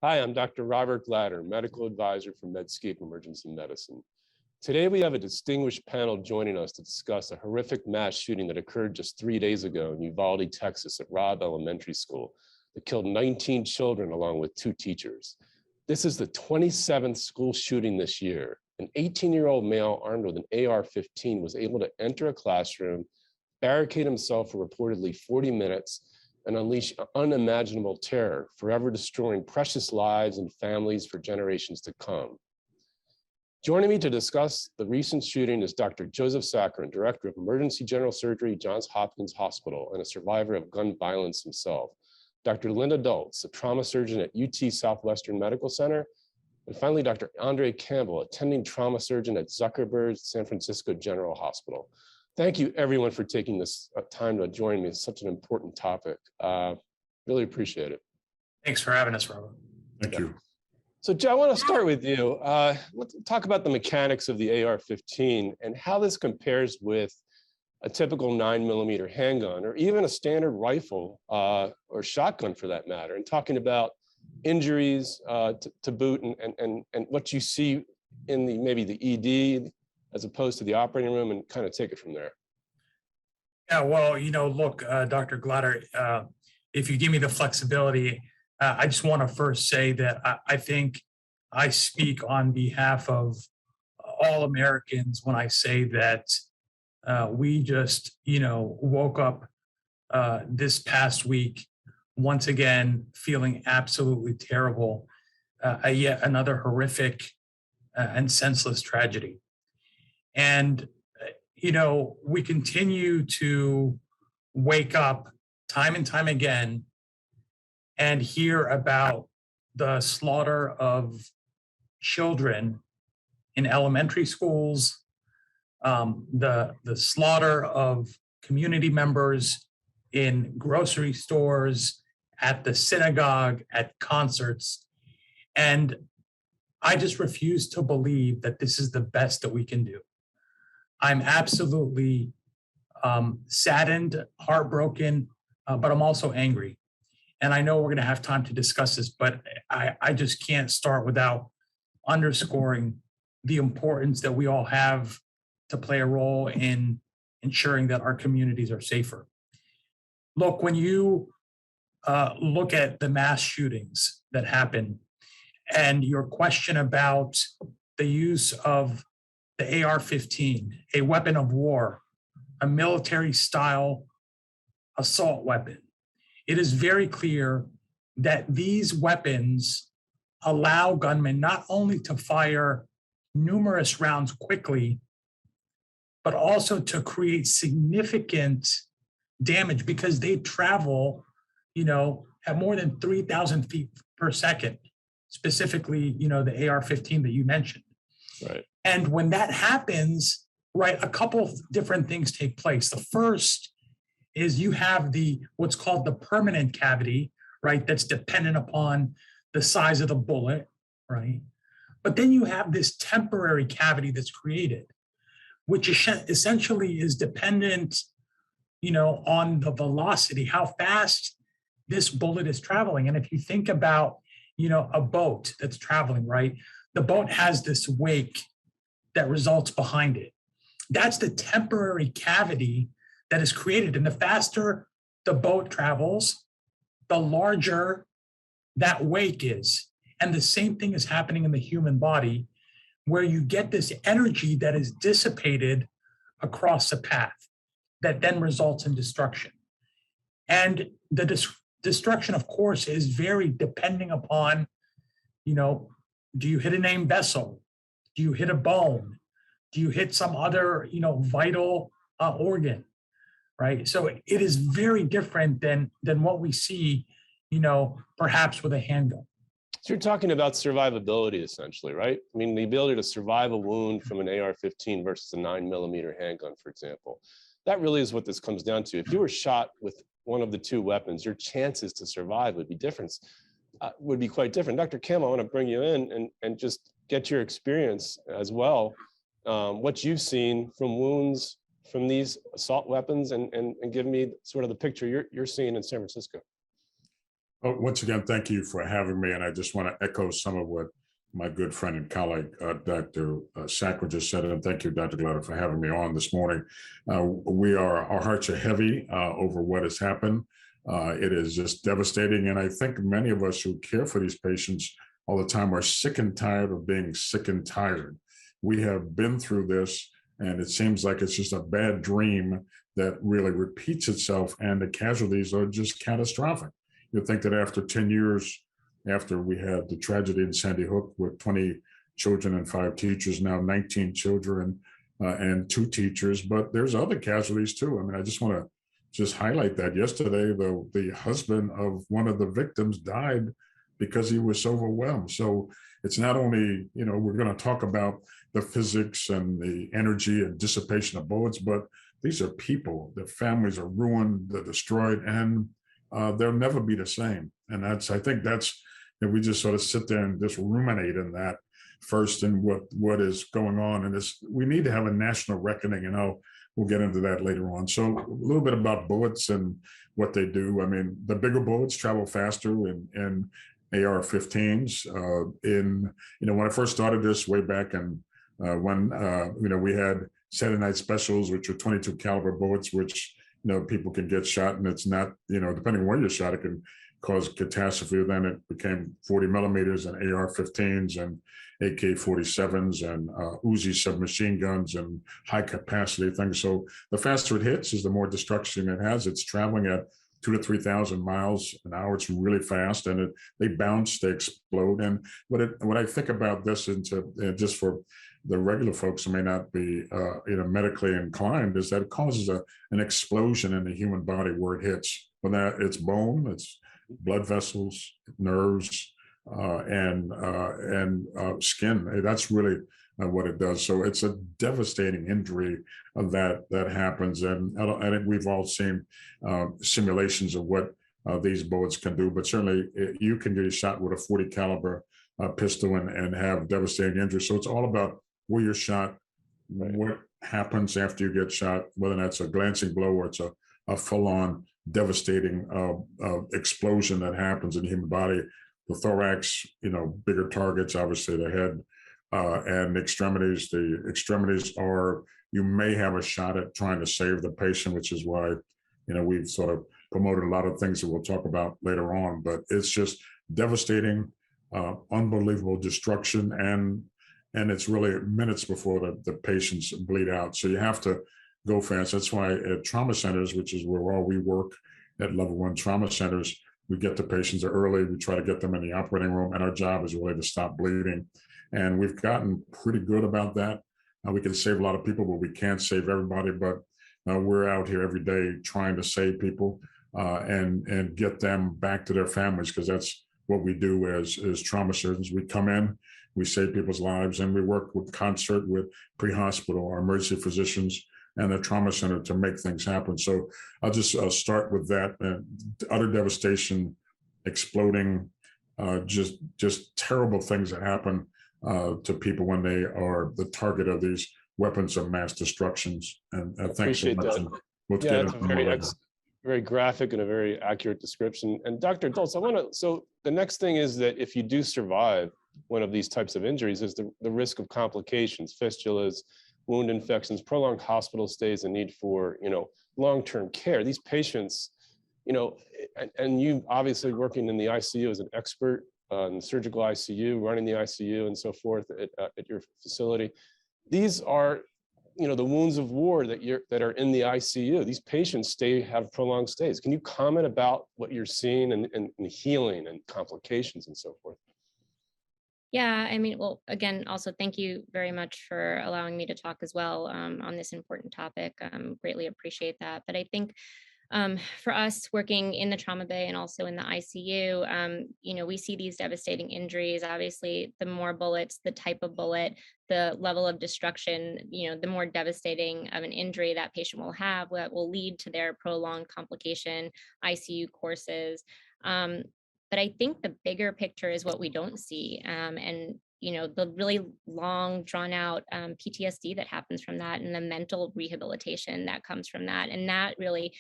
Hi, I'm Dr. Robert Glatter, Medical Advisor for Medscape Emergency Medicine. Today we have a distinguished panel joining us to discuss a horrific mass shooting that occurred just 3 days ago in Uvalde, Texas at Robb Elementary School that killed 19 children along with 2 teachers. This is the 27th school shooting this year. An 18-year-old male armed with an AR-15 was able to enter a classroom, barricade himself for reportedly 40 minutes, and unleash unimaginable terror, forever destroying precious lives and families for generations to come. Joining me to discuss the recent shooting is Dr. Joseph Sakharin, Director of Emergency General Surgery, Johns Hopkins Hospital, and a survivor of gun violence himself. Dr. Linda Dultz, a trauma surgeon at UT Southwestern Medical Center. And finally, Dr. Andre Campbell, attending trauma surgeon at Zuckerberg San Francisco General Hospital. Thank you, everyone, for taking this time to join me. It's such an important topic. Really appreciate it. Thanks for having us, Robert. Thank you. So, Joe, I want to start with you. Let's talk about the mechanics of the AR-15 and how this compares with a typical 9mm handgun, or even a standard rifle or shotgun, for that matter, and talking about injuries to boot and what you see in maybe the ED as opposed to the operating room, and kind of take it from there. Yeah, well, look, Dr. Glatter, if you give me the flexibility, I just want to first say that I think I speak on behalf of all Americans when I say that we just, woke up this past week, once again, feeling absolutely terrible, yet another horrific and senseless tragedy. And, we continue to wake up time and time again and hear about the slaughter of children in elementary schools, the slaughter of community members in grocery stores, at the synagogue, at concerts. And I just refuse to believe that this is the best that we can do. I'm absolutely saddened, heartbroken, but I'm also angry. And I know we're going to have time to discuss this, but I just can't start without underscoring the importance that we all have to play a role in ensuring that our communities are safer. Look, when you look at the mass shootings that happen and your question about the use of the AR-15, a weapon of war, a military-style assault weapon, it is very clear that these weapons allow gunmen not only to fire numerous rounds quickly, but also to create significant damage because they travel, at more than 3,000 feet per second, specifically, the AR-15 that you mentioned. Right. And when that happens, right, a couple of different things take place. The first is you have what's called the permanent cavity, right, that's dependent upon the size of the bullet, right? But then you have this temporary cavity that's created, which essentially is dependent, on the velocity, how fast this bullet is traveling. And if you think about, a boat that's traveling, right, the boat has this wake that results behind it. That's the temporary cavity that is created. And the faster the boat travels, the larger that wake is. And the same thing is happening in the human body, where you get this energy that is dissipated across the path that then results in destruction. And the destruction, of course, is very depending upon, do you hit a named vessel? Do you hit a bone? Do you hit some other, vital organ, right? So it is very different than what we see, perhaps with a handgun. So you're talking about survivability, essentially, right? I mean, the ability to survive a wound from an AR-15 versus a 9mm handgun, for example. That really is what this comes down to. If you were shot with one of the 2 weapons, your chances to survive would be quite different. Dr. Campbell, I want to bring you in and just get your experience as well, what you've seen from wounds from these assault weapons, and give me sort of the picture you're seeing in San Francisco. Once again, thank you for having me. And I just want to echo some of what my good friend and colleague, Dr. Sackler, just said. And thank you, Dr. Glatter, for having me on this morning. Our hearts are heavy over what has happened. It is just devastating. And I think many of us who care for these patients all the time are sick and tired of being sick and tired. We have been through this, and it seems like it's just a bad dream that really repeats itself, and the casualties are just catastrophic. You'd think that after 10 years, after we had the tragedy in Sandy Hook with 20 children and 5 teachers, now 19 children and 2 teachers, but there's other casualties too. I mean, I just want to just highlight that. Yesterday, the husband of one of the victims died because he was overwhelmed. So it's not only, we're going to talk about the physics and the energy and dissipation of bullets, but these are people. Their families are ruined, they're destroyed, and they'll never be the same. And I think that's, we just sort of sit there and just ruminate in that first and what is going on. And we need to have a national reckoning, and we'll get into that later on. So a little bit about bullets and what they do. I mean, the bigger bullets travel faster in AR-15s. When I first started this way back, and when we had Saturday night specials, which were 22 caliber bullets, which people can get shot, and it's not, depending on where you're shot, it can cause catastrophe. Then it became 40 millimeters and AR-15s and AK-47s and Uzi submachine guns and high capacity things. So the faster it hits is the more destruction it has. It's traveling at 2,000 to 3,000 miles an hour. It's really fast, and they bounce, they explode. And what I think about this, just for the regular folks who may not be medically inclined, is that it causes an explosion in the human body where it hits. When it's bone, it's blood vessels, nerves, and skin. That's really what it does. So it's a devastating injury that happens, and I think we've all seen simulations of what these bullets can do. But certainly, you can get shot with a 40 caliber pistol and have devastating injuries. So it's all about where you're shot, what happens after you get shot, whether that's a glancing blow or it's a full-on devastating explosion that happens in the human body. The thorax, bigger targets, obviously the head, and the extremities. The extremities are, you may have a shot at trying to save the patient, which is why, we've sort of promoted a lot of things that we'll talk about later on. But it's just devastating, unbelievable destruction, and it's really minutes before the patients bleed out. So you have to go fast. That's why at trauma centers, which is where we work at level 1 trauma centers, we get the patients early. We try to get them in the operating room, and our job is really to stop bleeding. And we've gotten pretty good about that. We can save a lot of people, but we can't save everybody. But we're out here every day trying to save people and get them back to their families, because that's what we do as trauma surgeons. We come in, we save people's lives, and we work with concert with pre-hospital, our emergency physicians, and the trauma center to make things happen. So I'll just start with that. Utter devastation, exploding, just terrible things that happen to people when they are the target of these weapons of mass destructions. And thanks so much. Yeah, it's a very graphic and a very accurate description. And Dr. Dulce, so the next thing is that if you do survive one of these types of injuries, is the risk of complications, fistulas, wound infections, prolonged hospital stays, and need for, long-term care. These patients, and you obviously working in the ICU as an expert in surgical ICU, running the ICU and so forth at your facility. These are, the wounds of war that are in the ICU. These patients have prolonged stays. Can you comment about what you're seeing and healing and complications and so forth? Yeah, I mean, well, again, also thank you very much for allowing me to talk as well on this important topic. Greatly appreciate that. But I think for us working in the trauma bay and also in the ICU, we see these devastating injuries. Obviously, the more bullets, the type of bullet, the level of destruction, the more devastating of an injury that patient will have, that will lead to their prolonged complication, ICU courses. But I think the bigger picture is what we don't see. And the really long, drawn out PTSD that happens from that, and the mental rehabilitation that comes from that. And that really,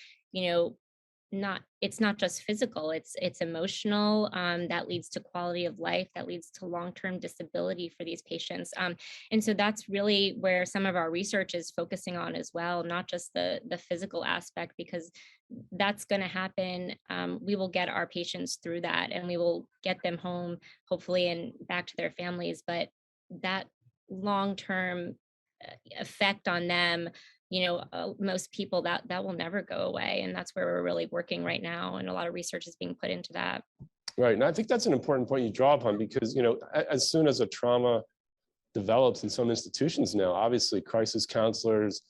it's not just physical, it's emotional, that leads to quality of life, that leads to long-term disability for these patients. And so that's really where some of our research is focusing on as well, not just the physical aspect, because that's going to happen. We will get our patients through that, and we will get them home, hopefully, and back to their families. But that long-term effect on them, most people, that will never go away. And that's where we're really working right now. And a lot of research is being put into that. Right. And I think that's an important point you draw upon, because, as soon as a trauma develops in some institutions now, obviously crisis counselors,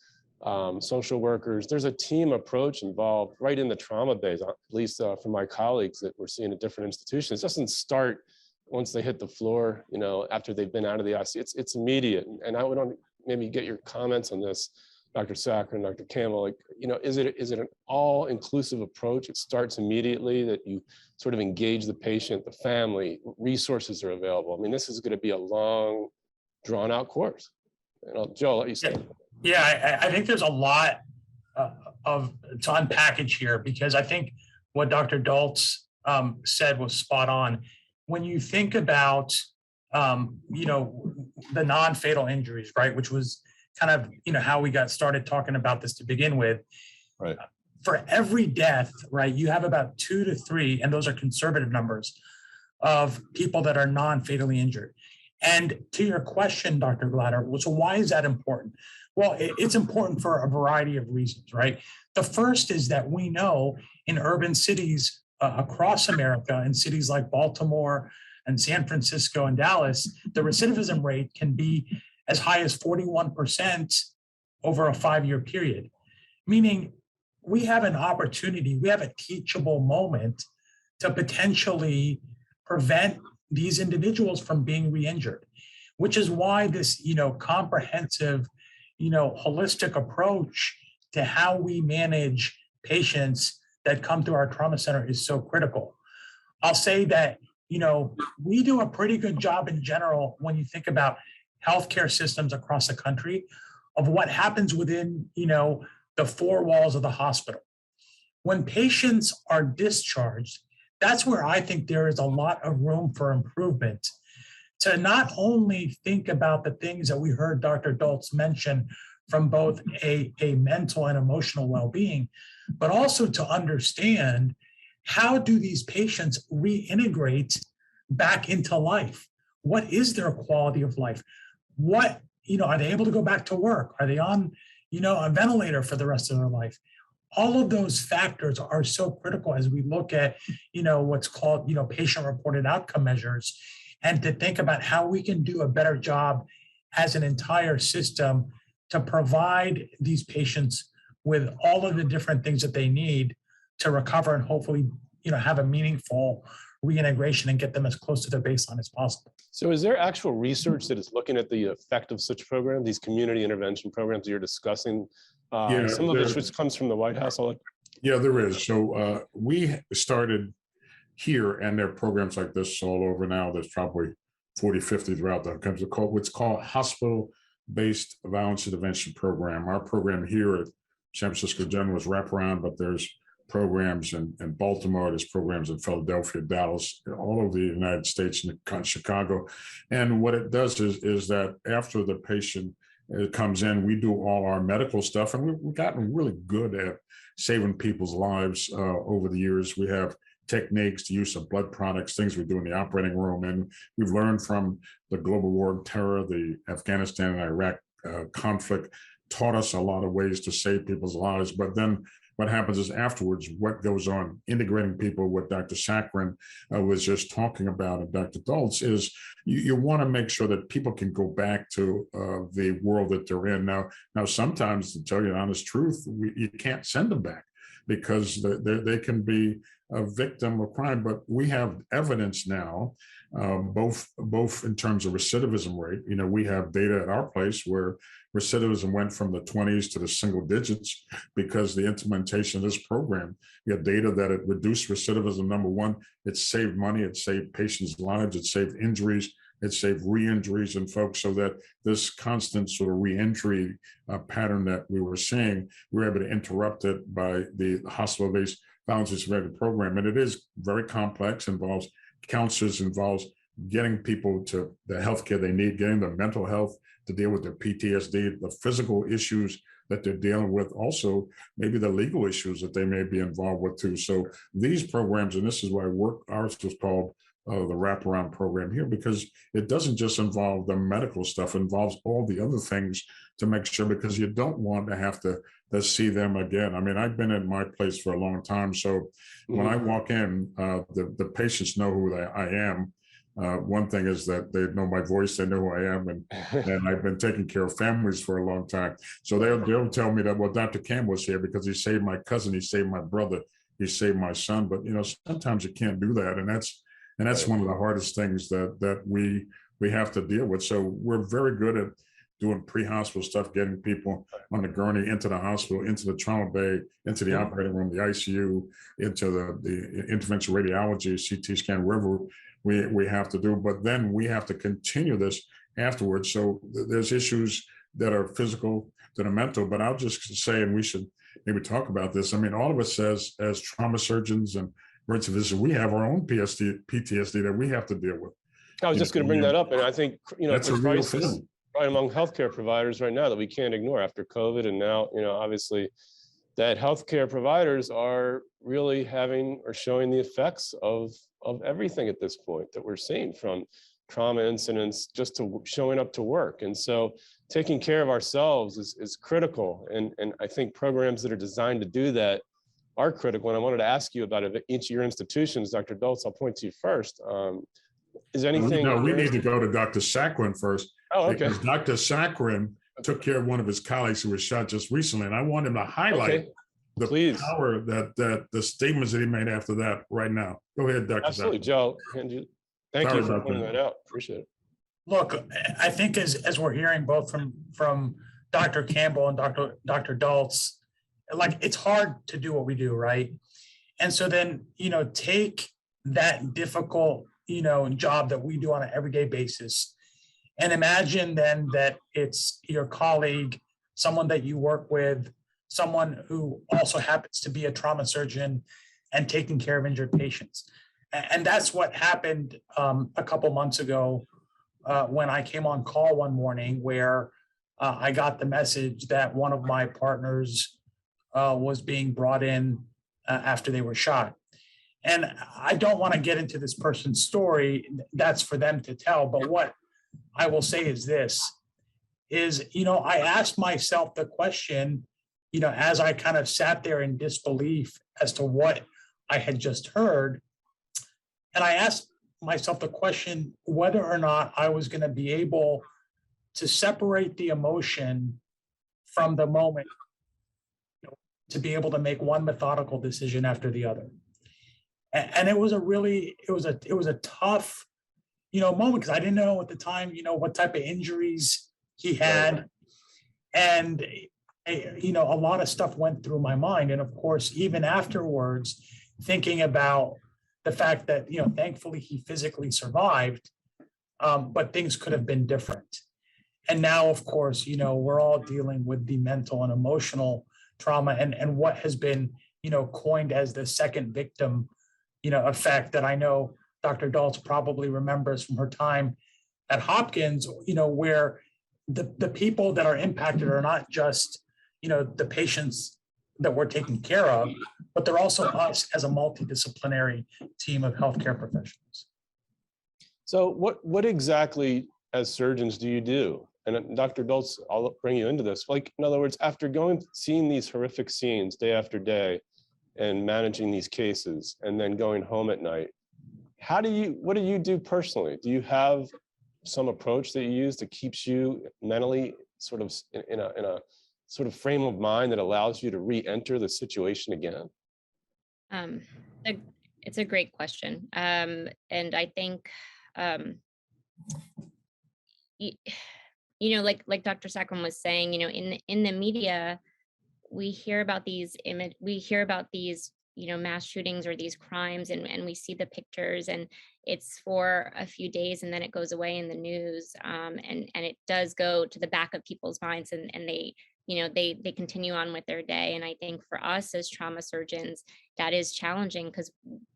social workers, there's a team approach involved right in the trauma base, at least from my colleagues that we're seeing at different institutions. It doesn't start once they hit the floor, after they've been out of the ICU. It's immediate. And I would maybe get your comments on this, Dr. Sacker and Dr. Campbell. Is it an all-inclusive approach? It starts immediately, that you sort of engage the patient, the family, resources are available. I mean, this is going to be a long, drawn-out course. Joe, I'll let you start. Yeah, I think there's a lot to unpackage here, because I think what Dr. Doltz said was spot on. When you think about, the non-fatal injuries, right, which was kind of, how we got started talking about this to begin with. Right. For every death, right, you have about 2 to 3, and those are conservative numbers, of people that are non-fatally injured. And to your question, Dr. Glatter, so why is that important? Well, it's important for a variety of reasons, right? The first is that we know in urban cities across America, in cities like Baltimore and San Francisco and Dallas, the recidivism rate can be as high as 41% over a 5-year period, meaning we have an opportunity, we have a teachable moment to potentially prevent these individuals from being re-injured, which is why this, comprehensive, holistic approach to how we manage patients that come through our trauma center is so critical. I'll say that, we do a pretty good job in general when you think about healthcare systems across the country of what happens within, the 4 walls of the hospital. When patients are discharged, that's where I think there is a lot of room for improvement, to not only think about the things that we heard Dr. Doltz mention from both a mental and emotional well-being, but also to understand, how do these patients reintegrate back into life? What is their quality of life? What, are they able to go back to work? Are they on, a ventilator for the rest of their life? All of those factors are so critical as we look at, what's called, patient-reported outcome measures, and to think about how we can do a better job as an entire system to provide these patients with all of the different things that they need to recover and hopefully, have a meaningful reintegration and get them as close to their baseline as possible. So is there actual research that is looking at the effect of such programs, these community intervention programs you're discussing? Some of which comes from the White House. Yeah, there is. So we started here, and there are programs like this all over now. There's probably 40, 50 throughout the country, what's called hospital-based violence intervention program. Our program here at San Francisco General is wraparound, but there's programs in Baltimore, there's programs in Philadelphia, Dallas, all over the United States, and Chicago. And what it does is that after the patient comes in, we do all our medical stuff, and we've gotten really good at saving people's lives over the years. We have techniques, the use of blood products, things we do in the operating room. And we've learned from the global war on terror, the Afghanistan and Iraq conflict taught us a lot of ways to save people's lives. But then what happens is afterwards, what goes on, integrating people, what Dr. Saccharin was just talking about, and Dr. Doltz, is you want to make sure that people can go back to the world that they're in. Now, sometimes, to tell you the honest truth, you can't send them back because they can be a victim of crime. But we have evidence now, both in terms of recidivism rate. We have data at our place where recidivism went from the 20s to the single digits because the implementation of this program. We have data that it reduced recidivism. Number one, it saved money, it saved patients' lives, it saved injuries, it saved re-injuries in folks, so that this constant sort of re-entry pattern that we were seeing, we were able to interrupt it by the hospital-based violence and severity program. And it is very complex, involves counselors, involves getting people to the healthcare they need, getting their mental health to deal with their PTSD, the physical issues that they're dealing with, also maybe the legal issues that they may be involved with too. So these programs, and this is why ours was called the wraparound program here, because it doesn't just involve the medical stuff, it involves all the other things to make sure, because you don't want to have to see them again. I mean, I've been in my place for a long time. So when I walk in, the patients know who I am. One thing is that they know my voice, they know who I am, and I've been taking care of families for a long time. So they'll tell me that, well, Dr. Campbell's here because he saved my cousin, he saved my brother, he saved my son. But sometimes you can't do that, and that's one of the hardest things that we have to deal with. So we're very good at doing pre-hospital stuff, getting people on the gurney into the hospital, into the trauma bay, into the operating room, the ICU, into the interventional radiology, CT scan, wherever we have to do. But then we have to continue this afterwards. So there's issues that are physical, that are mental. But I'll just say, and we should maybe talk about this. I mean, all of us as trauma surgeons and emergency physicians, we have our own PTSD that we have to deal with. I was just going to bring that up, and I think that's it's a real thing right among healthcare providers right now that we can't ignore after COVID, and now obviously that healthcare providers are really having or showing the effects of everything at this point that we're seeing, from trauma incidents just to showing up to work. And so taking care of ourselves is critical, and I think programs that are designed to do that are critical. And I wanted to ask you about each of your institutions. Dr. Dultz, I'll point to you first. Is anything? No, we need to go to Dr. Sakharin first. Oh, okay. Because Dr. Sakharin took care of one of his colleagues who was shot just recently, and I want him to highlight the power that the statements that he made after that right now. Go ahead, Dr. Absolutely, Sakharin. Joe. Thank you for pointing that out. Appreciate it. Look, I think as we're hearing both from Dr. Campbell and Dr. Dultz, like, it's hard to do what we do, right? And so then, take that difficult, job that we do on an everyday basis, and imagine then that it's your colleague, someone that you work with, someone who also happens to be a trauma surgeon and taking care of injured patients. And that's what happened a couple months ago when I came on call one morning, where I got the message that one of my partners was being brought in after they were shot. And I don't want to get into this person's story. That's for them to tell. But what I will say is this, I asked myself the question, as I kind of sat there in disbelief as to what I had just heard. And I asked myself the question whether or not I was going to be able to separate the emotion from the moment, to be able to make one methodical decision after the other. And it was a tough, moment, because I didn't know at the time, what type of injuries he had. And, a lot of stuff went through my mind. And of course, even afterwards, thinking about the fact that, thankfully he physically survived, but things could have been different. And now, of course, we're all dealing with the mental and emotional trauma and what has been, coined as the second victim, effect that I know Dr. Dultz probably remembers from her time at Hopkins, where the people that are impacted are not just, the patients that we're taking care of, but they're also us as a multidisciplinary team of healthcare professionals. So what exactly as surgeons do you do? And Dr. Dultz, I'll bring you into this. Like, in other words, after seeing these horrific scenes day after day and managing these cases and then going home at night, what do you do personally? Do you have some approach that you use that keeps you mentally sort of in a sort of frame of mind that allows you to re-enter the situation again? It's a great question. And I think, like Dr. Sakharin was saying, in the media, we hear about these mass shootings or these crimes, and we see the pictures, and it's for a few days and then it goes away in the news, and it does go to the back of people's minds, and they continue on with their day. And I think for us as trauma surgeons, that is challenging because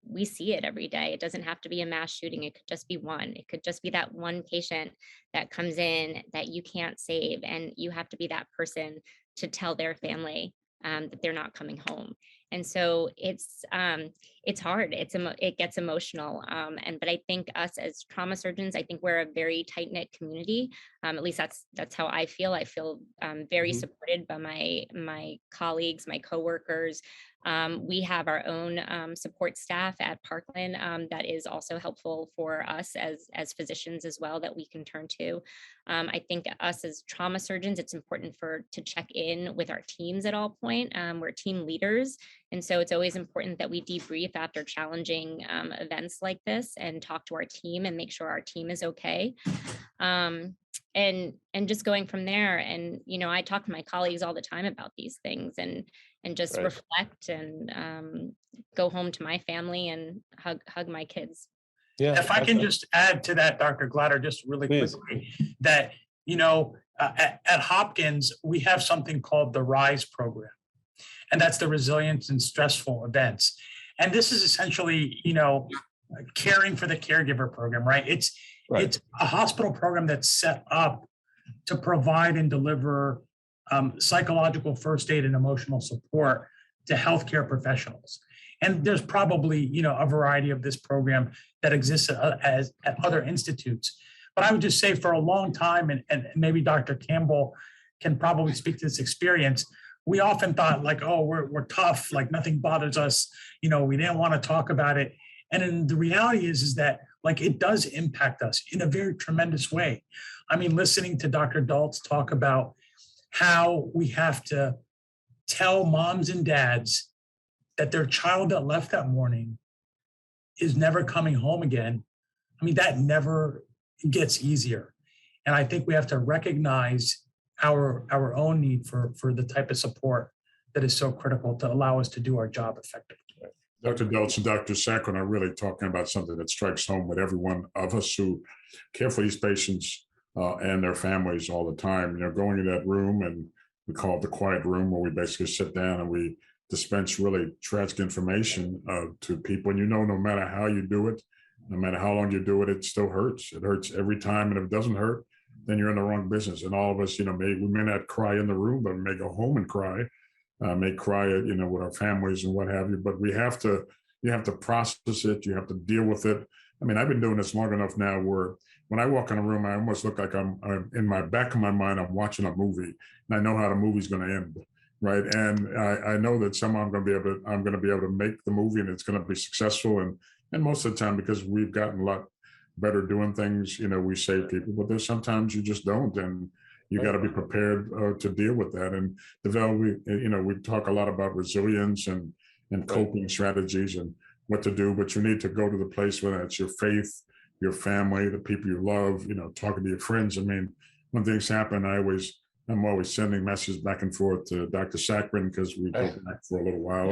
we see it every day. It doesn't have to be a mass shooting. It could just be one. It could just be that one patient that comes in that you can't save, and you have to be that person to tell their family that they're not coming home. And so it's hard. It gets emotional. But I think us as trauma surgeons, I think we're a very tight knit community. At least that's how I feel. I feel very supported by my colleagues, my coworkers. We have our own support staff at Parkland that is also helpful for us as physicians as well, that we can turn to. I think us as trauma surgeons, it's important to check in with our teams at all point. We're team leaders. And so it's always important that we debrief after challenging events like this and talk to our team and make sure our team is okay. And just going from there. And, I talk to my colleagues all the time about these things and just Right. reflect and go home to my family and hug my kids. Yeah. If I can just add to that, Dr. Glatter, just really Please. quickly, that, at Hopkins, we have something called the RISE program, and that's the Resilience in Stressful Events. And this is essentially, caring for the caregiver program, right? It's a hospital program that's set up to provide and deliver psychological first aid and emotional support to healthcare professionals. And there's probably, a variety of this program that exists at other institutes. But I would just say for a long time, and maybe Dr. Campbell can probably speak to this experience, we often thought like, oh, we're tough, like nothing bothers us. We didn't want to talk about it. And then the reality is that like it does impact us in a very tremendous way. I mean, listening to Dr. Daltz talk about how we have to tell moms and dads that their child that left that morning is never coming home again. I mean, that never gets easier. And I think we have to recognize our own need for the type of support that is so critical to allow us to do our job effectively. Dr. Deltz and Dr. Saccharin are really talking about something that strikes home with every one of us who care for these patients and their families all the time. Going in that room, and we call it the quiet room, where we basically sit down and we dispense really tragic information to people. And no matter how you do it, no matter how long you do it, it still hurts. It hurts every time. And if it doesn't hurt, then you're in the wrong business. And all of us, we may not cry in the room, but we may go home and cry. May cry, with our families and what have you. But you have to process it. You have to deal with it. I mean, I've been doing this long enough now where when I walk in a room, I almost look like I'm in my back of my mind, I'm watching a movie, and I know how the movie's going to end, right? And I know that somehow I'm going to be able to make the movie, and it's going to be successful. And most of the time, because we've gotten a lot better doing things, we save people. But there's sometimes you just don't, and you got to be prepared to deal with that. And develop, we talk a lot about resilience and coping strategies and what to do, but you need to go to the place where it's your faith, your family, the people you love, talking to your friends. I mean, when things happen, I'm always sending messages back and forth to Dr. Saccharin, because we go back for a little while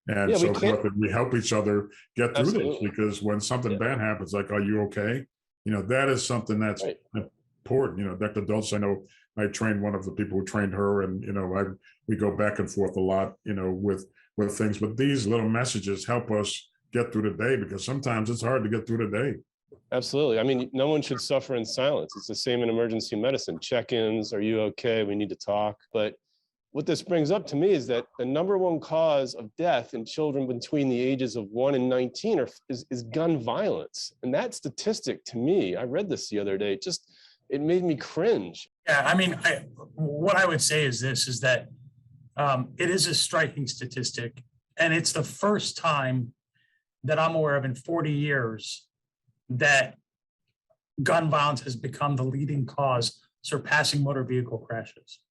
and so forth, and we help each other get through this, because when something bad happens, like, are you okay? That is something that's important. Dr. Dulce, I know I trained one of the people who trained her, and we go back and forth a lot, with things. But these little messages help us get through the day, because sometimes it's hard to get through the day. Absolutely. I mean, no one should suffer in silence. It's the same in emergency medicine. Check-ins, are you okay? We need to talk. But what this brings up to me is that the number one cause of death in children between the ages of 1 and 19 is gun violence. And that statistic, to me, I read this the other day, it made me cringe. Yeah, I mean, what I would say is this, is that it is a striking statistic. And it's the first time that I'm aware of in 40 years that gun violence has become the leading cause, surpassing motor vehicle crashes.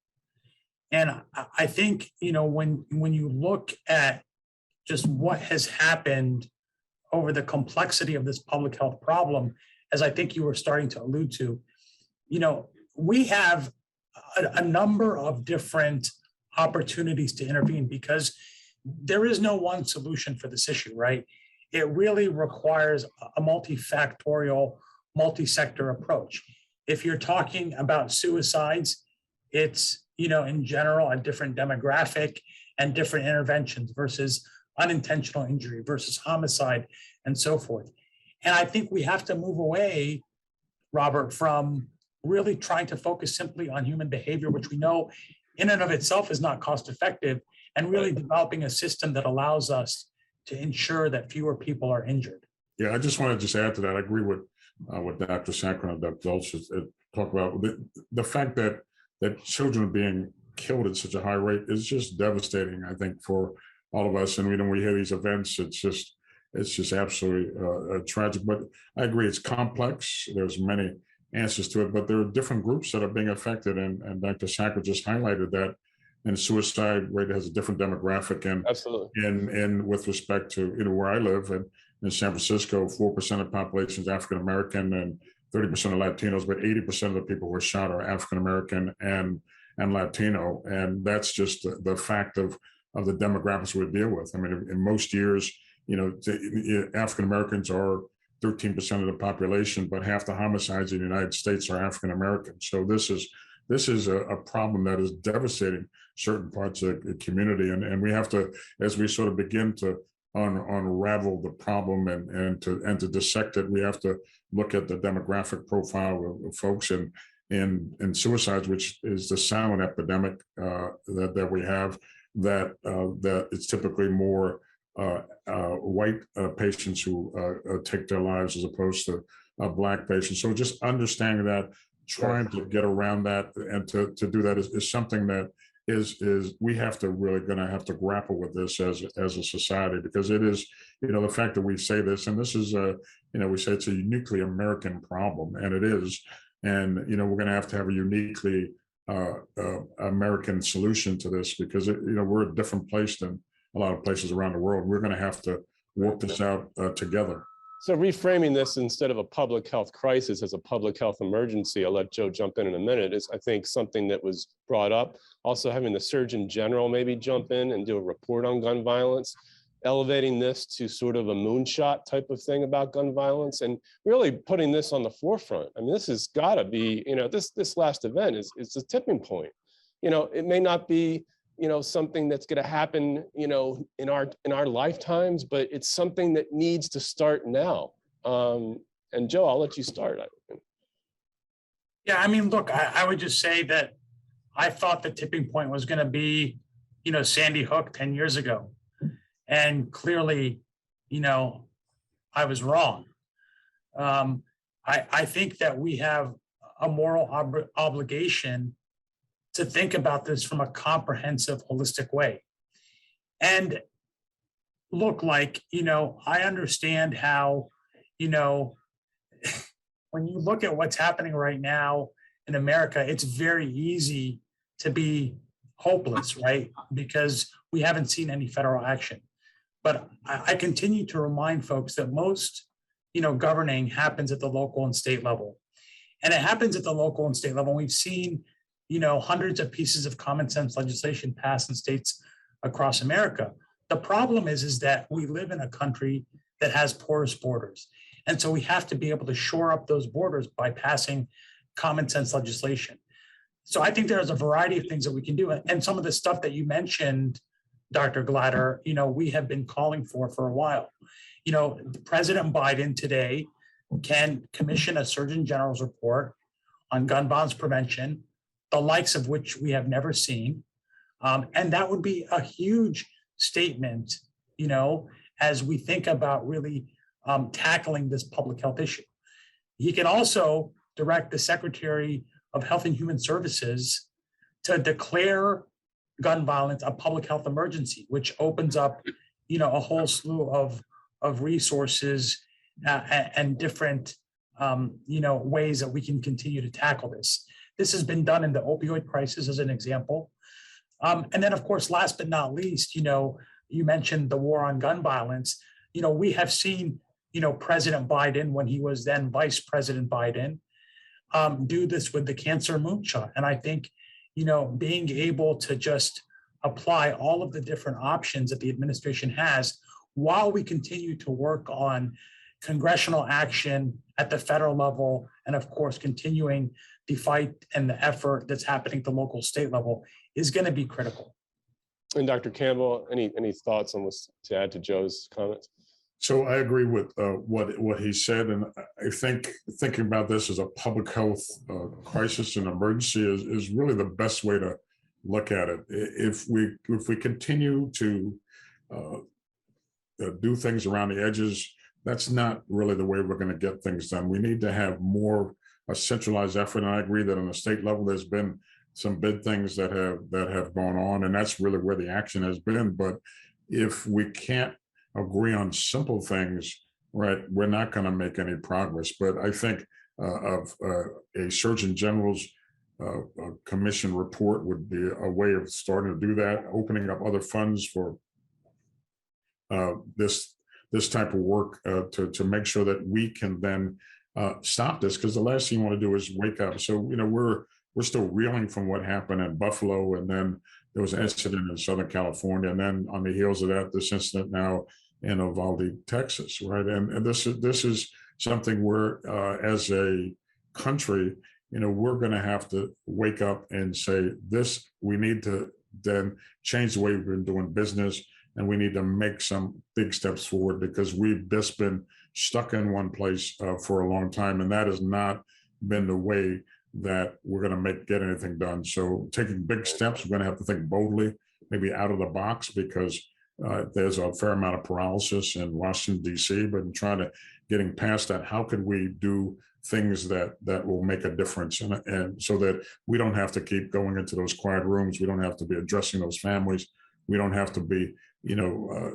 And I think, when you look at just what has happened over the complexity of this public health problem, as I think you were starting to allude to, we have a number of different opportunities to intervene, because there is no one solution for this issue, right? It really requires a multifactorial, multi-sector approach. If you're talking about suicides, it's in general, a different demographic and different interventions versus unintentional injury versus homicide and so forth. And I think we have to move away, Robert, from really trying to focus simply on human behavior, which we know in and of itself is not cost effective, and really developing a system that allows us to ensure that fewer people are injured. Yeah, I just want to just add to that. I agree with what Dr. Sacron and Dr. Dolce talk about. The fact that children are being killed at such a high rate is just devastating, I think, for all of us. And when we hear these events, it's just absolutely tragic. But I agree, it's complex. There's many answers to it, but there are different groups that are being affected. And Dr. Sacron just highlighted that. And the suicide rate has a different demographic. And Absolutely. And with respect to where I live in San Francisco, 4% of the population is African American and 30% of Latinos, but 80% of the people who were shot are African American and Latino. And that's just the fact of the demographics we deal with. I mean, in most years, African Americans are 13% of the population, but half the homicides in the United States are African American. So this is a problem that is devastating certain parts of the community. And we have to, as we sort of begin to unravel the problem and to dissect it, we have to look at the demographic profile of folks in suicides, which is the silent epidemic that we have, that it's typically more white patients who take their lives as opposed to Black patients. So just understanding that, trying to get around that and to do that is something that is we have to really going to have to grapple with this as a society, because it is, the fact that we say this, and this is we say it's a uniquely American problem, and it is, and we're going to have a uniquely American solution to this, because we're a different place than a lot of places around the world. We're going to have to work this out together. So reframing this instead of a public health crisis as a public health emergency, I'll let Joe jump in a minute, is I think something that was brought up. Also having the Surgeon General maybe jump in and do a report on gun violence, elevating this to sort of a moonshot type of thing about gun violence, and really putting this on the forefront. I mean, this has got to be, this last event is a tipping point. It may not be something that's going to happen, in our lifetimes, but it's something that needs to start now. And Joe, I'll let you start. Yeah, I mean, look, I would just say that I thought the tipping point was going to be, Sandy Hook 10 years ago. And clearly, I was wrong. I think that we have a moral obligation to think about this from a comprehensive, holistic way. And look, I understand how, when you look at what's happening right now in America, it's very easy to be hopeless, right? Because we haven't seen any federal action. But I continue to remind folks that most, governing happens at the local and state level. And it happens at the local and state level. We've seen hundreds of pieces of common sense legislation passed in states across America. The problem is that we live in a country that has porous borders. And so we have to be able to shore up those borders by passing common sense legislation. So I think there's a variety of things that we can do. And some of the stuff that you mentioned, Dr. Glatter, we have been calling for a while. President Biden today can commission a Surgeon General's report on gun violence prevention, the likes of which we have never seen. And that would be a huge statement, as we think about really tackling this public health issue. He can also direct the Secretary of Health and Human Services to declare gun violence a public health emergency, which opens up, a whole slew of resources and different, ways that we can continue to tackle this. This has been done in the opioid crisis as an example. And then, of course, last but not least, you mentioned the war on gun violence. We have seen, President Biden, when he was then Vice President Biden, do this with the cancer moonshot. And I think, being able to just apply all of the different options that the administration has while we continue to work on congressional action at the federal level and of course, continuing the fight and the effort that's happening at the local state level is going to be critical. And Dr. Campbell, any thoughts on what's to add to Joe's comments? So I agree with what he said, and I think thinking about this as a public health crisis and emergency is really the best way to look at it. If we continue to do things around the edges, that's not really the way we're going to get things done. We need to have more a centralized effort, and I agree that on the state level, there's been some big things that have gone on, and that's really where the action has been. But if we can't agree on simple things, right, we're not going to make any progress. But I think of a Surgeon General's commission report would be a way of starting to do that, opening up other funds for this type of work to make sure that we can then stop this, because the last thing you want to do is wake up. So we're still reeling from what happened in Buffalo, and then there was an incident in Southern California, and then on the heels of that, this incident now in Uvalde, Texas, right? And this is something where, as a country, we're going to have to wake up and say this. We need to then change the way we've been doing business, and we need to make some big steps forward, because we've just been stuck in one place for a long time, and that has not been the way that we're going to get anything done. So taking big steps, we're going to have to think boldly, maybe out of the box, because there's a fair amount of paralysis in Washington, D.C., but in trying to getting past that, how could we do things that will make a difference, and so that we don't have to keep going into those quiet rooms, we don't have to be addressing those families, we don't have to be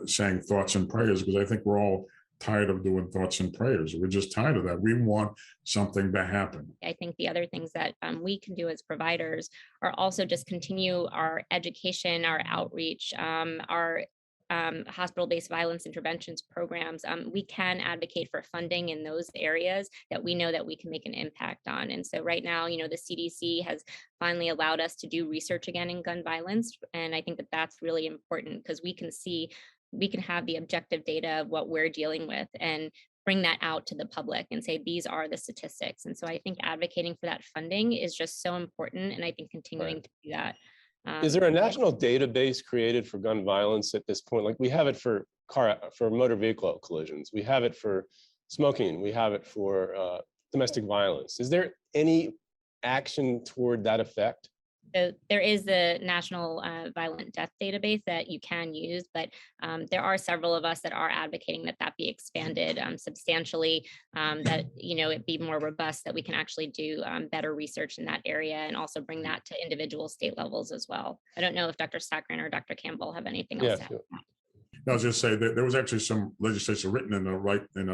saying thoughts and prayers, because I think we're all tired of doing thoughts and prayers. We're just tired of that. We want something to happen. I think the other things that we can do as providers are also just continue our education, our outreach, our hospital-based violence interventions programs. We can advocate for funding in those areas that we know that we can make an impact on. And so right now, the CDC has finally allowed us to do research again in gun violence. And I think that that's really important, because we can have the objective data of what we're dealing with and bring that out to the public and say, these are the statistics. And so I think advocating for that funding is just so important. And I think continuing to do that. Is there a national database created for gun violence at this point? Like we have it for motor vehicle collisions. We have it for smoking. We have it for domestic violence. Is there any action toward that effect? So there is the National Violent Death Database that you can use, but there are several of us that are advocating that be expanded substantially, that it be more robust, that we can actually do better research in that area, and also bring that to individual state levels as well. I don't know if Dr. Saccharin or Dr. Campbell have anything else to add. Sure. I was just say that there was actually some legislation written in the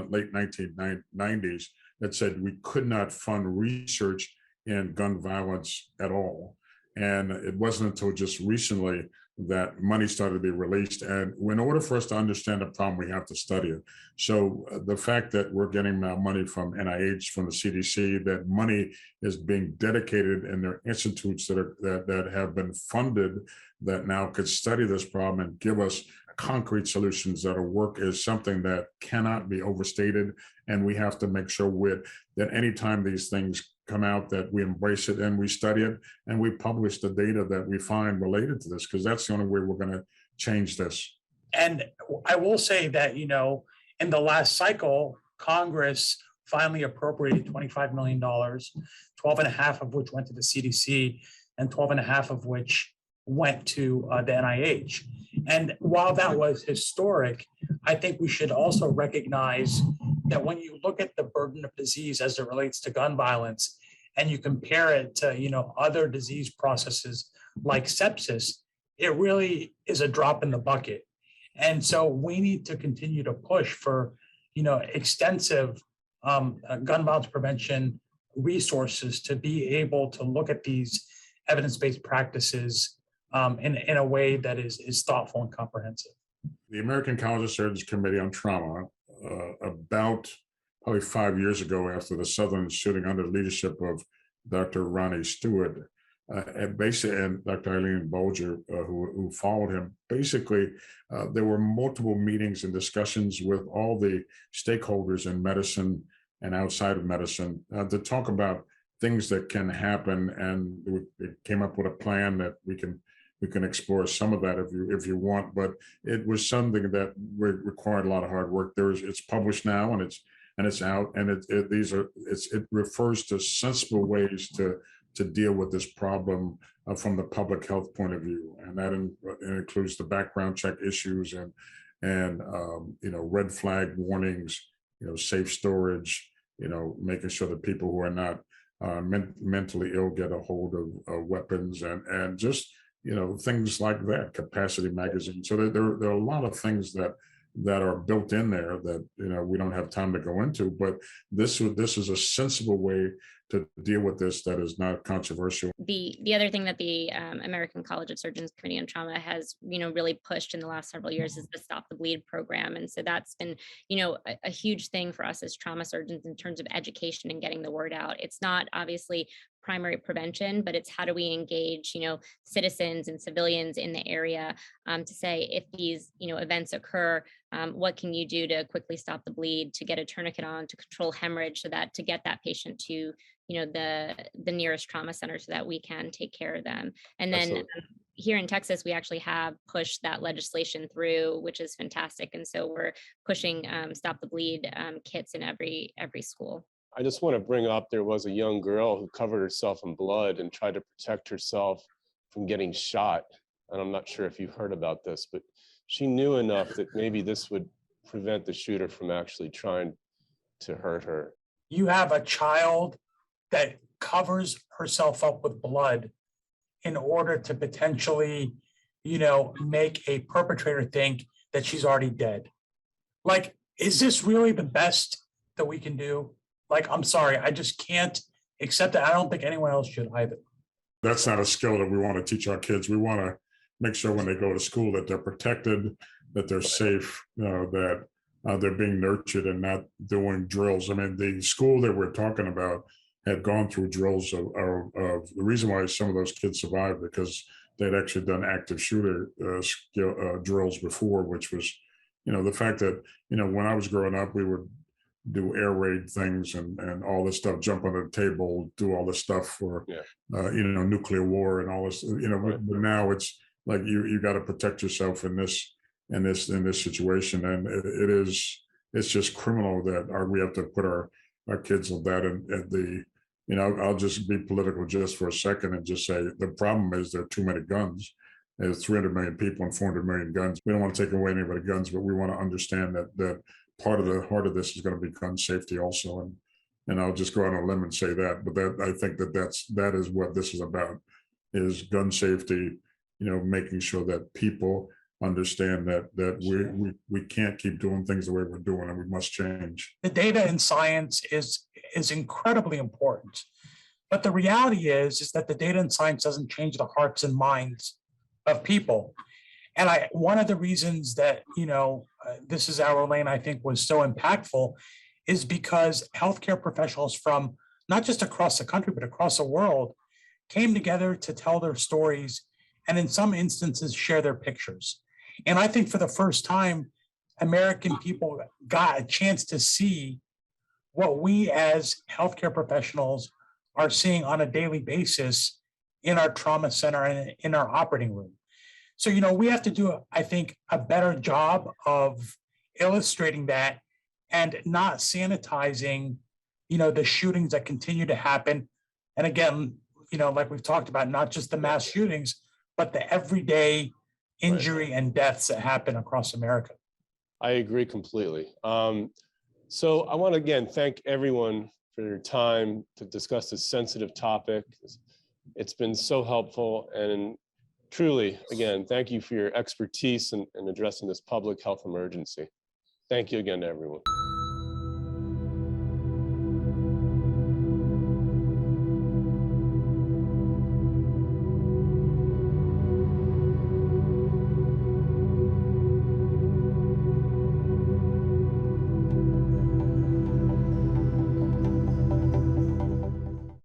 late 1990s that said we could not fund research in gun violence at all. And it wasn't until just recently that money started to be released. And in order for us to understand the problem, we have to study it. So the fact that we're getting now money from NIH, from the CDC, that money is being dedicated, and there are institutes that have been funded that now could study this problem and give us concrete solutions that'll work, is something that cannot be overstated. And we have to make sure that anytime these things come out, that we embrace it and we study it and we publish the data that we find related to this, because that's the only way we're going to change this. And I will say that, in the last cycle, Congress finally appropriated $25 million, 12.5 of which went to the CDC and 12.5 of which went to the NIH. And while that was historic, I think we should also recognize that when you look at the burden of disease as it relates to gun violence, and you compare it to, other disease processes like sepsis, it really is a drop in the bucket. And so we need to continue to push for, extensive gun violence prevention resources to be able to look at these evidence-based practices in a way that is thoughtful and comprehensive. The American College of Surgeons Committee on Trauma, about probably 5 years ago, after the Southern shooting under the leadership of Dr. Ronnie Stewart, and Dr. Eileen Bolger, who followed him, basically, there were multiple meetings and discussions with all the stakeholders in medicine and outside of medicine to talk about things that can happen. And it came up with a plan that we can explore some of that if you want. But it was something that required a lot of hard work. It's published now, and it's out, and it refers to sensible ways to deal with this problem from the public health point of view, and that includes the background check issues and red flag warnings, safe storage, making sure that people who are not mentally ill get a hold of weapons and just things like that, capacity magazine. So there are a lot of things that are built in there that we don't have time to go into, but this is a sensible way to deal with this that is not controversial. The other thing that the American College of Surgeons Committee on Trauma has really pushed in the last several years is the Stop the Bleed program, and so that's been a huge thing for us as trauma surgeons in terms of education and getting the word out. It's not obviously primary prevention, but it's how do we engage citizens and civilians in the area to say, if these events occur, what can you do to quickly stop the bleed, to get a tourniquet on, to control hemorrhage, so that to get that patient to the nearest trauma center so that we can take care of them. And then here in Texas, we actually have pushed that legislation through, which is fantastic. And so we're pushing Stop the Bleed kits in every school. I just want to bring up, there was a young girl who covered herself in blood and tried to protect herself from getting shot. And I'm not sure if you've heard about this, but she knew enough that maybe this would prevent the shooter from actually trying to hurt her. You have a child that covers herself up with blood in order to potentially, make a perpetrator think that she's already dead. Like, is this really the best that we can do? Like, I'm sorry, I just can't accept it. I don't think anyone else should either. That's not a skill that we want to teach our kids. We want to make sure when they go to school that they're protected, that they're safe, that they're being nurtured and not doing drills. I mean, the school that we're talking about had gone through drills of the reason why some of those kids survived, because they'd actually done active shooter drills before, which was, the fact that, when I was growing up, we would do air raid things and all this stuff, jump under the table, do all this stuff for, nuclear war and all this, but now it's like, you got to protect yourself in this situation. And it's just criminal that we have to put our kids on that. And at the, I'll just be political just for a second and just say, the problem is there are too many guns. There's 300 million people and 400 million guns. We don't want to take away anybody's guns, but we want to understand that part of the heart of this is going to be gun safety also. And I'll just go out on a limb and say that, but I think that is what this is about, is gun safety, making sure that people understand that we can't keep doing things the way we're doing, and we must change. The data in science is incredibly important, but the reality is that the data in science doesn't change the hearts and minds of people. And one of the reasons that This Is Our Lane, I think, was so impactful is because healthcare professionals from not just across the country but across the world came together to tell their stories, and in some instances share their pictures. And I think for the first time, American people got a chance to see what we as healthcare professionals are seeing on a daily basis in our trauma center and in our operating room. So, we have to do, I think, a better job of illustrating that and not sanitizing, the shootings that continue to happen. And again, like we've talked about, not just the mass shootings, but the everyday injury and deaths that happen across America. I agree completely. So I want to again thank everyone for your time to discuss this sensitive topic. It's been so helpful, and truly, again, thank you for your expertise in addressing this public health emergency. Thank you again to everyone.